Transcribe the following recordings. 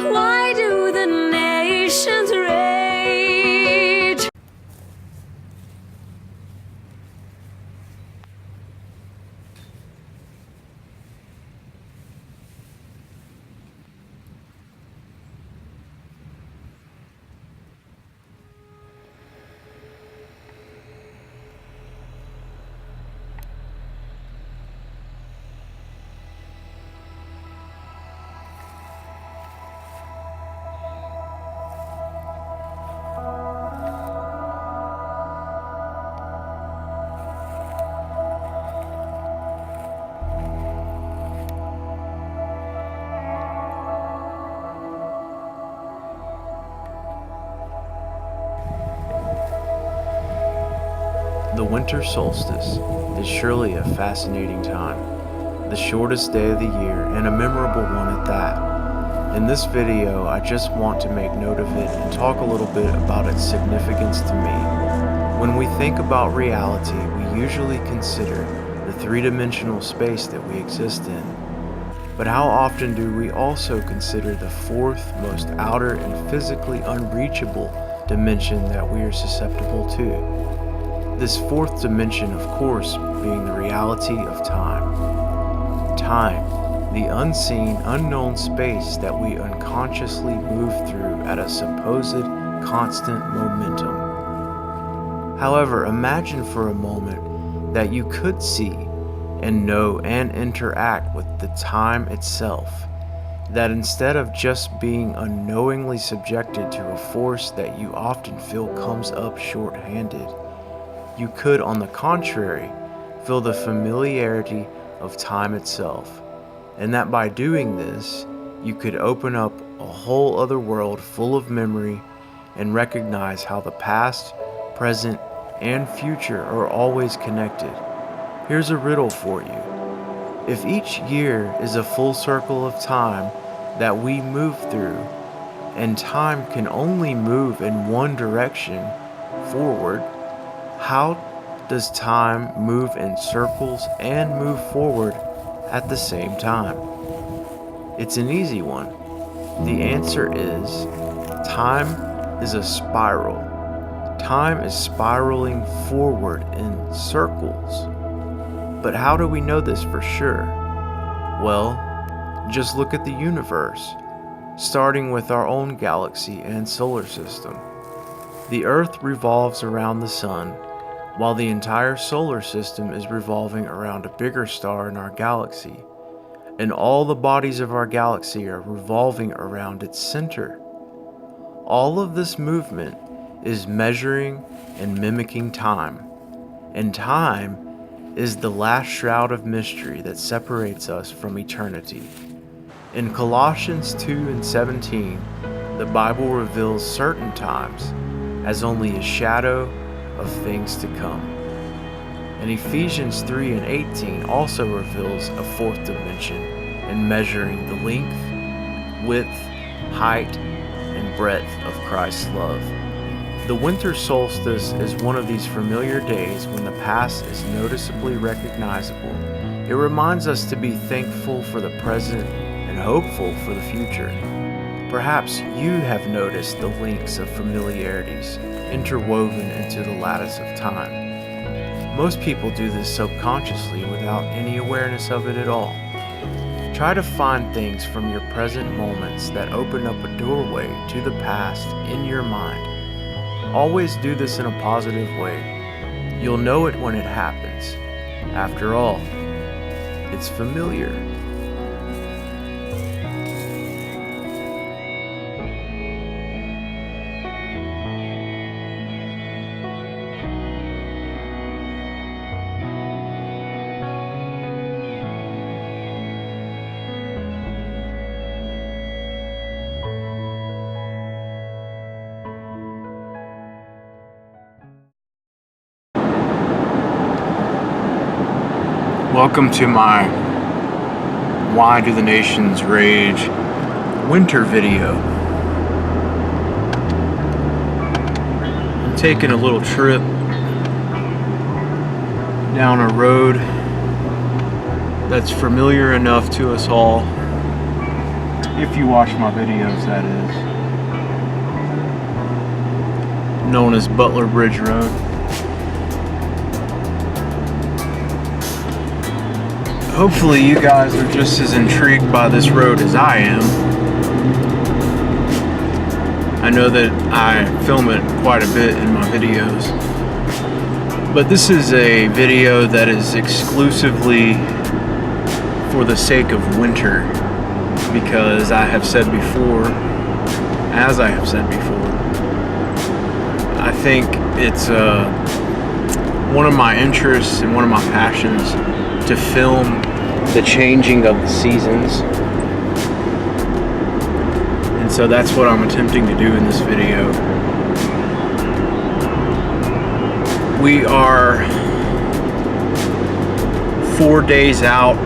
Why do the nations rage? The winter solstice is surely a fascinating time, the shortest day of the year and a memorable one at that. In this video, I just want to make note of it and talk a little bit about its significance to me. When we think about reality, we usually consider the three-dimensional space that we exist in. But how often do we also consider the fourth most outer and physically unreachable dimension that we are susceptible to? This fourth dimension, of course, being the reality of time. Time, the unseen, unknown space that we unconsciously move through at a supposed constant momentum. However, imagine for a moment that you could see and know and interact with the time itself, that instead of just being unknowingly subjected to a force that you often feel comes up short-handed, you could, on the contrary, feel the familiarity of time itself, and that by doing this, you could open up a whole other world full of memory and recognize how the past, present, and future are always connected. Here's a riddle for you. If each year is a full circle of time that we move through, and time can only move in one direction, forward, how does time move in circles and move forward at the same time? It's an easy one. The answer is time is a spiral. Time is spiraling forward in circles. But how do we know this for sure? Well, just look at the universe, starting with our own galaxy and solar system. The Earth revolves around the Sun, while the entire solar system is revolving around a bigger star in our galaxy, and all the bodies of our galaxy are revolving around its center. All of this movement is measuring and mimicking time, and time is the last shroud of mystery that separates us from eternity. In Colossians 2:17, the Bible reveals certain times as only a shadow of things to come. And Ephesians 3:18 also reveals a fourth dimension in measuring the length, width, height, and breadth of Christ's love. The winter solstice is one of these familiar days when the past is noticeably recognizable. It reminds us to be thankful for the present and hopeful for the future. Perhaps you have noticed the links of familiarities interwoven into the lattice of time. Most people do this subconsciously without any awareness of it at all. Try to find things from your present moments that open up a doorway to the past in your mind. Always do this in a positive way. You'll know it when it happens. After all, it's familiar. Welcome to my Why Do the Nations Rage winter video. I'm taking a little trip down a road that's familiar enough to us all If you watch my videos, that is. Known as Butler Bridge Road. Hopefully you guys are just as intrigued by this road as I am. I know that I film it quite a bit in my videos, but this is a video that is exclusively for the sake of winter, because I have said before, I think it's one of my interests and one of my passions to film the changing of the seasons. And so that's what I'm attempting to do in this video. We are 4 days out,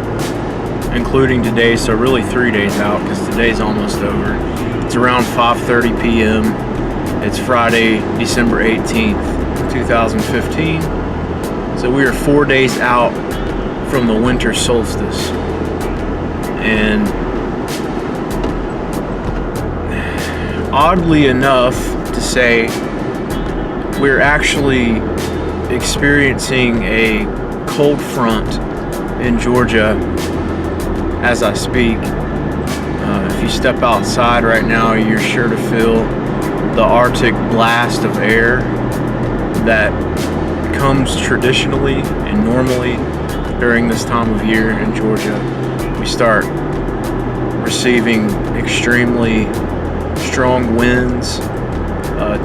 including today, so really 3 days out, because today's almost over. It's around 5:30 p.m. It's Friday, December 18th, 2015. So we are 4 days out from the winter solstice. And oddly enough to say, we're actually experiencing a cold front in Georgia as I speak. If you step outside right now, you're sure to feel the Arctic blast of air that comes traditionally and normally during this time of year in Georgia. We start receiving extremely strong winds,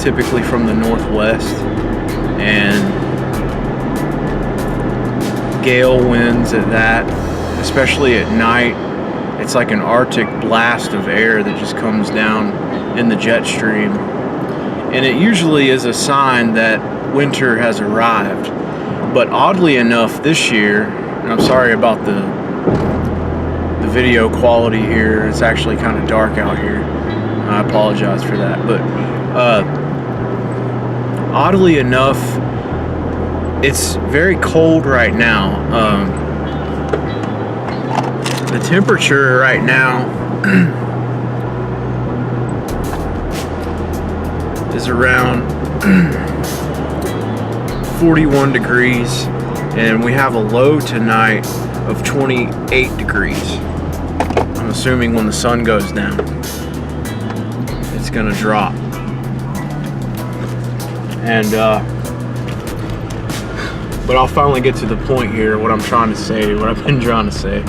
typically from the northwest, and gale winds at that, especially at night. It's like an Arctic blast of air that just comes down in the jet stream, and it usually is a sign that winter has arrived. But oddly enough this year, and I'm sorry about the video quality here, it's actually kind of dark out here, I apologize for that, but oddly enough, it's very cold right now. The temperature right now is around 41 degrees, and we have a low tonight of 28 degrees. I'm assuming when the sun goes down, it's gonna drop. And but I'll finally get to the point here. What I'm trying to say, what I've been trying to say,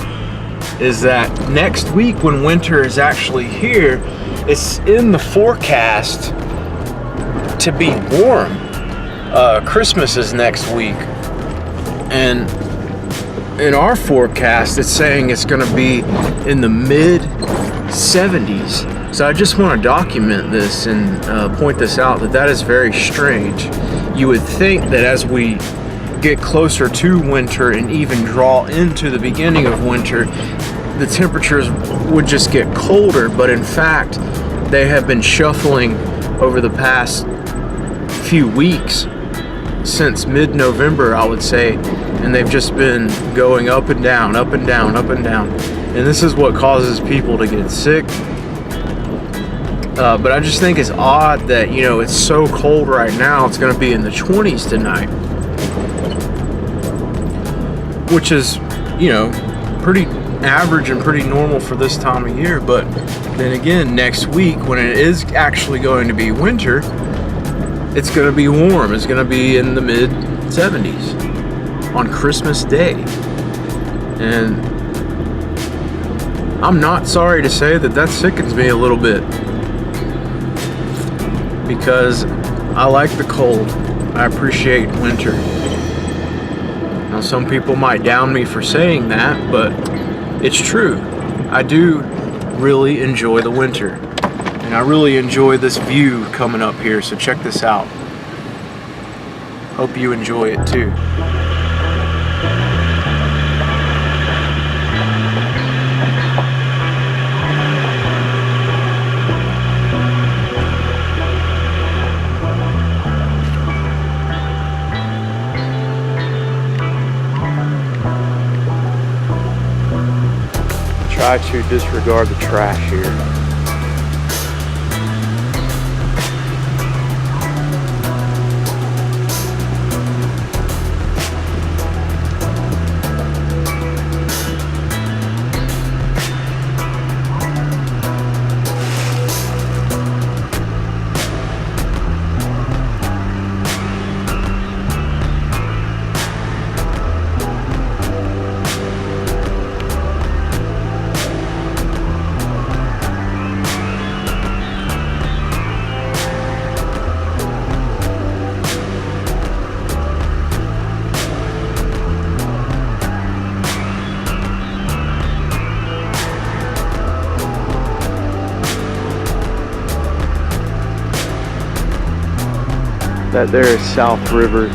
is that next week when winter is actually here, it's in the forecast to be warm. Christmas is next week, and in our forecast it's saying it's going to be in the mid 70s. So I just want to document this and point this out, that is very strange. You would think that as we get closer to winter and even draw into the beginning of winter, the temperatures would just get colder, but in fact they have been shuffling over the past few weeks, since mid-November I would say, and they've just been going up and down, up and down, up and down, and this is what causes people to get sick. But I just think it's odd that, you know, it's so cold right now. It's going to be in the 20s tonight, which is, you know, pretty average and pretty normal for this time of year. But then again, next week when it is actually going to be winter, it's going to be warm. It's going to be in the mid 70s on Christmas Day. And I'm not sorry to say that sickens me a little bit, because I like the cold. I appreciate winter. Now some people might down me for saying that, but it's true. I do really enjoy the winter, and I really enjoy this view coming up here, so check this out. Hope you enjoy it too. Try to disregard the trash here. That there is South River.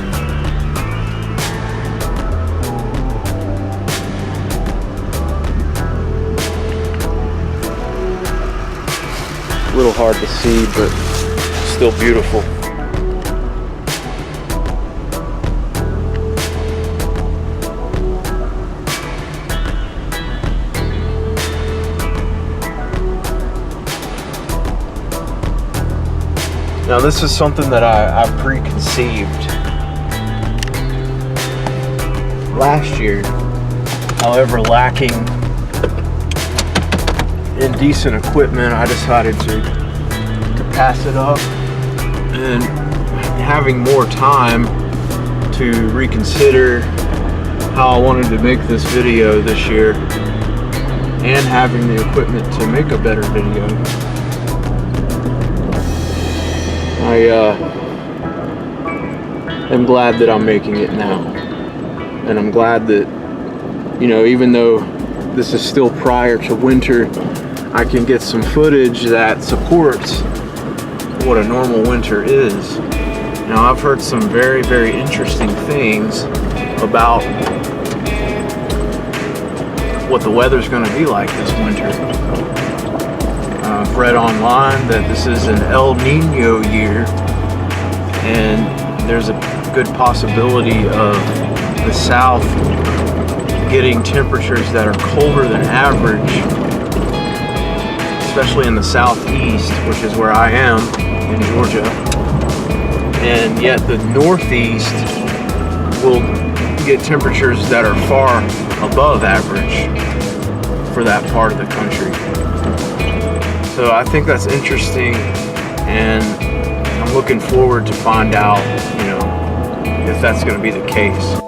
A little hard to see, but still beautiful. Now this is something that I preconceived last year. However, lacking in decent equipment, I decided to pass it up, and having more time to reconsider how I wanted to make this video this year, and having the equipment to make a better video, I am glad that I'm making it now. And I'm glad that, you know, even though this is still prior to winter, I can get some footage that supports what a normal winter is. Now, I've heard some very, very interesting things about what the weather's going to be like this winter. I've read online that this is an El Nino year, and there's a good possibility of the South getting temperatures that are colder than average, especially in the Southeast, which is where I am in Georgia. And yet the Northeast will get temperatures that are far above average for that part of the country. So I think that's interesting, and I'm looking forward to find out, you know, if that's going to be the case.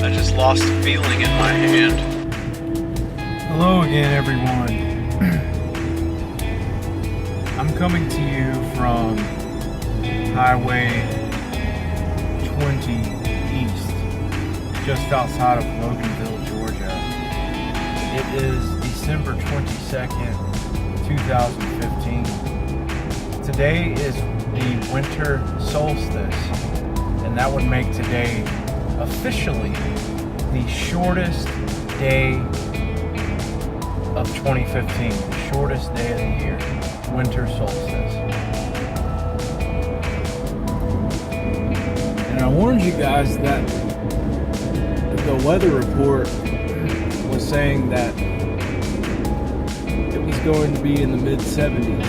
I just lost the feeling in my hand. Hello again, everyone. I'm coming to you from Highway 20 East, just outside of Loganville, Georgia. It is December 22nd, 2015. Today is the winter solstice, and that would make today officially the shortest day of 2015, the shortest day of the year. Winter solstice. And I warned you guys that the weather report was saying that it was going to be in the mid-70s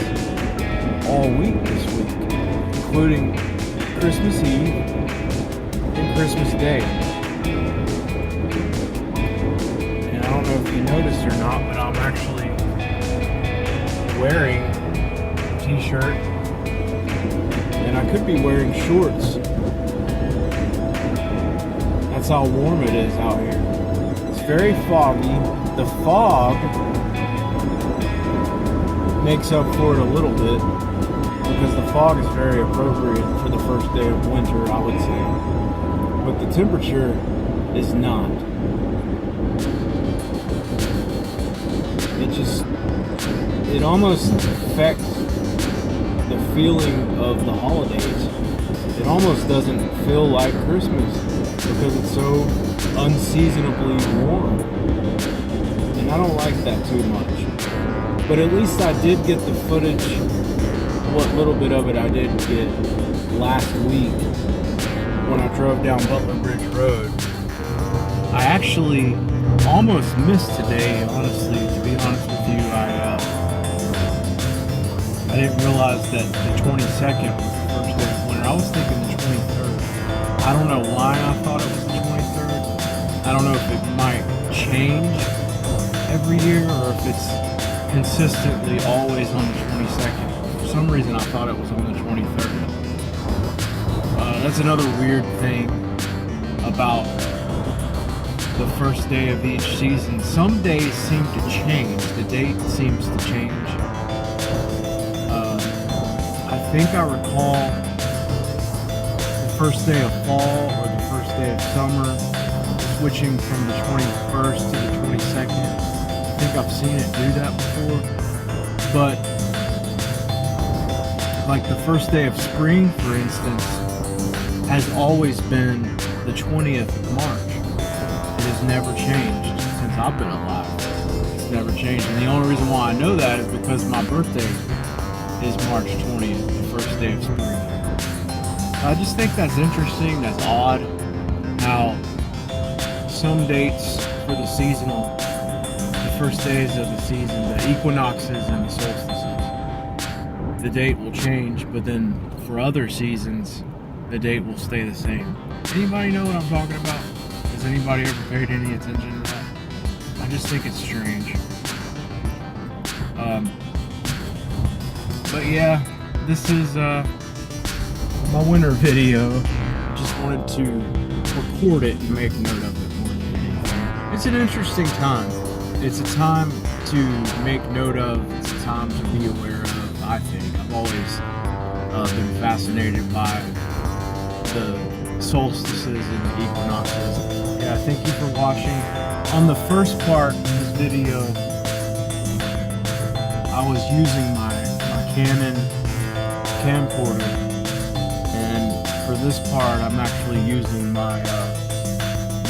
all week this week, including Christmas Eve and Christmas Day. And I don't know if you noticed or not, but I'm actually wearing t-shirt, and I could be wearing shorts. That's how warm it is out here. It's very foggy. The fog makes up for it a little bit, because the fog is very appropriate for the first day of winter, I would say. But the temperature is not. It almost affects the feeling of the holidays. It almost doesn't feel like Christmas because it's so unseasonably warm. And I don't like that too much. But at least I did get the footage, what little bit of it I did get last week when I drove down Butler Bridge Road. I actually almost missed today, honestly, to be honest with you. I didn't realize that the 22nd was the first day of winter. I was thinking the 23rd. I don't know why I thought it was the 23rd. I don't know if it might change every year or if it's consistently always on the 22nd. For some reason I thought it was on the 23rd. That's another weird thing about the first day of each season. Some days seem to change. The date seems to change. I think I recall the first day of fall or the first day of summer, switching from the 21st to the 22nd. I think I've seen it do that before. But like the first day of spring, for instance, has always been the 20th of March. It has never changed since I've been alive. It's never changed. And the only reason why I know that is because my birthday is March 20th, the first day of spring. I just think that's interesting, that's odd, how some dates for the seasonal, the first days of the season, the equinoxes and the solstices, the date will change, but then for other seasons, the date will stay the same. Anybody know what I'm talking about? Has anybody ever paid any attention to that? I just think it's strange. But yeah, this is my winter video. I just wanted to record it and make note of it more than anything. It's an interesting time. It's a time to make note of. It's a time to be aware of, I think. I've always been fascinated by the solstices and the equinoxes. Yeah, thank you for watching. On the first part of this video, I was using my Canon camcorder, and for this part, I'm actually using my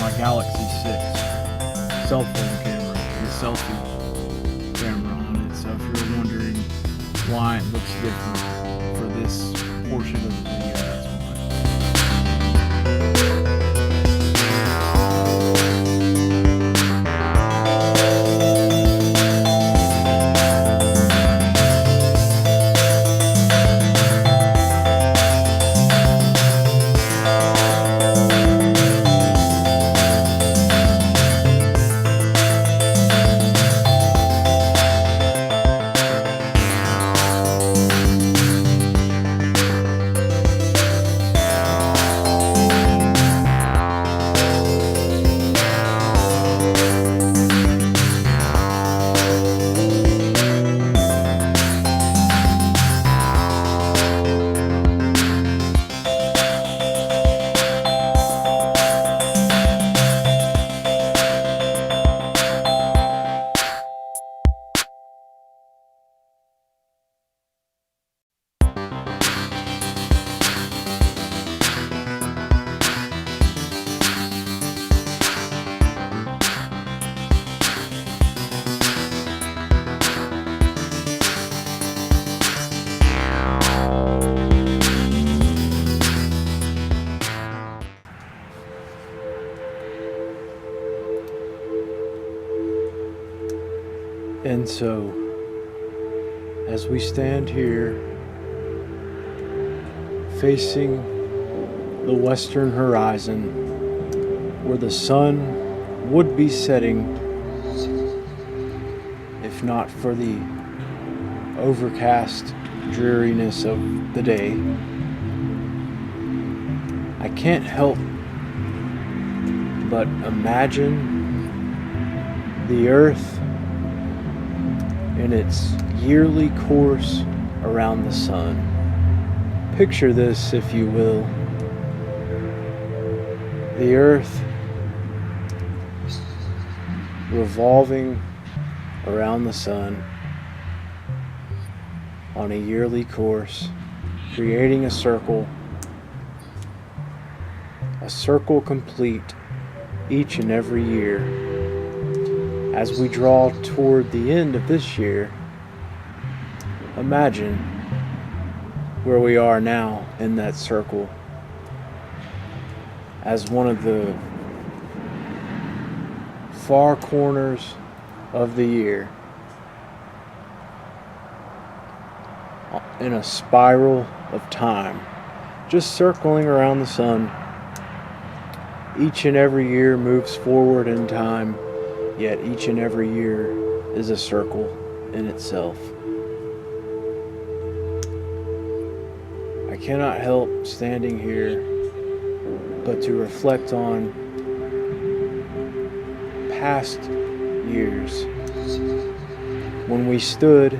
my Galaxy 6 cell phone camera, the selfie camera on it. So if you're wondering why it looks different for this portion of the video, that's why. And so, as we stand here, facing the western horizon, where the sun would be setting, if not for the overcast dreariness of the day, I can't help but imagine the Earth in its yearly course around the sun. Picture this, if you will. The Earth revolving around the sun on a yearly course, creating a circle complete each and every year. As we draw toward the end of this year, imagine where we are now in that circle as one of the far corners of the year in a spiral of time, just circling around the sun. Each and every year moves forward in time, yet each and every year is a circle in itself. I cannot help standing here but to reflect on past years when we stood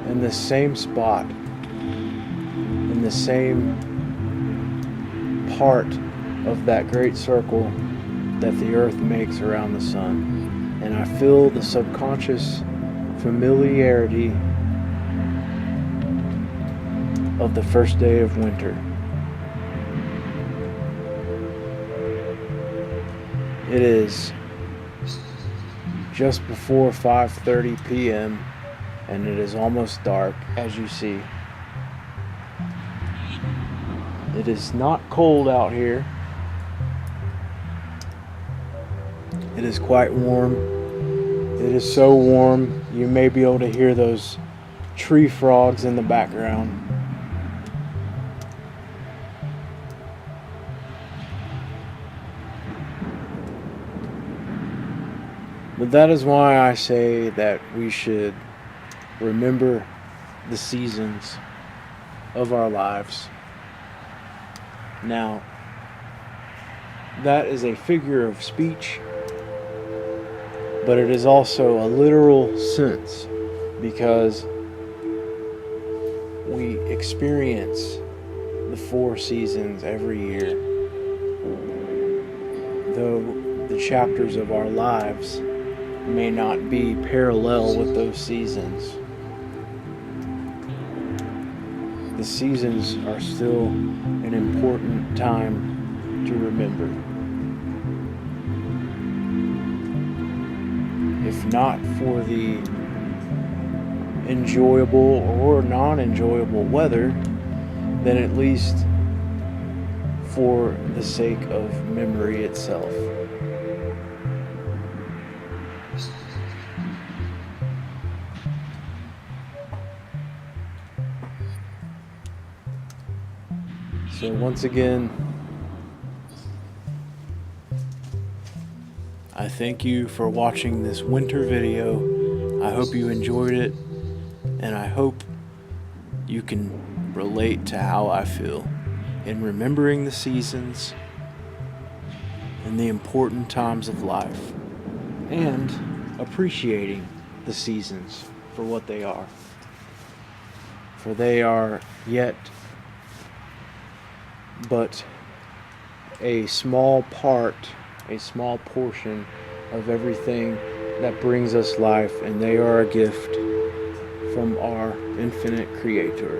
in the same spot, in the same part of that great circle that the earth makes around the sun. And I feel the subconscious familiarity of the first day of winter. It is just before 5:30 p.m. and it is almost dark, as you see. It is not cold out here. It is quite warm. It is so warm you may be able to hear those tree frogs in the background. But that is why I say that we should remember the seasons of our lives. Now, that is a figure of speech, but it is also a literal sense, because we experience the 4 seasons every year. Though the chapters of our lives may not be parallel with those seasons, the seasons are still an important time to remember. If not for the enjoyable or non-enjoyable weather, then at least for the sake of memory itself. So once again, I thank you for watching this winter video. I hope you enjoyed it, and I hope you can relate to how I feel in remembering the seasons and the important times of life, and appreciating the seasons for what they are. For they are yet but a small part, a small portion of everything that brings us life, and they are a gift from our infinite Creator.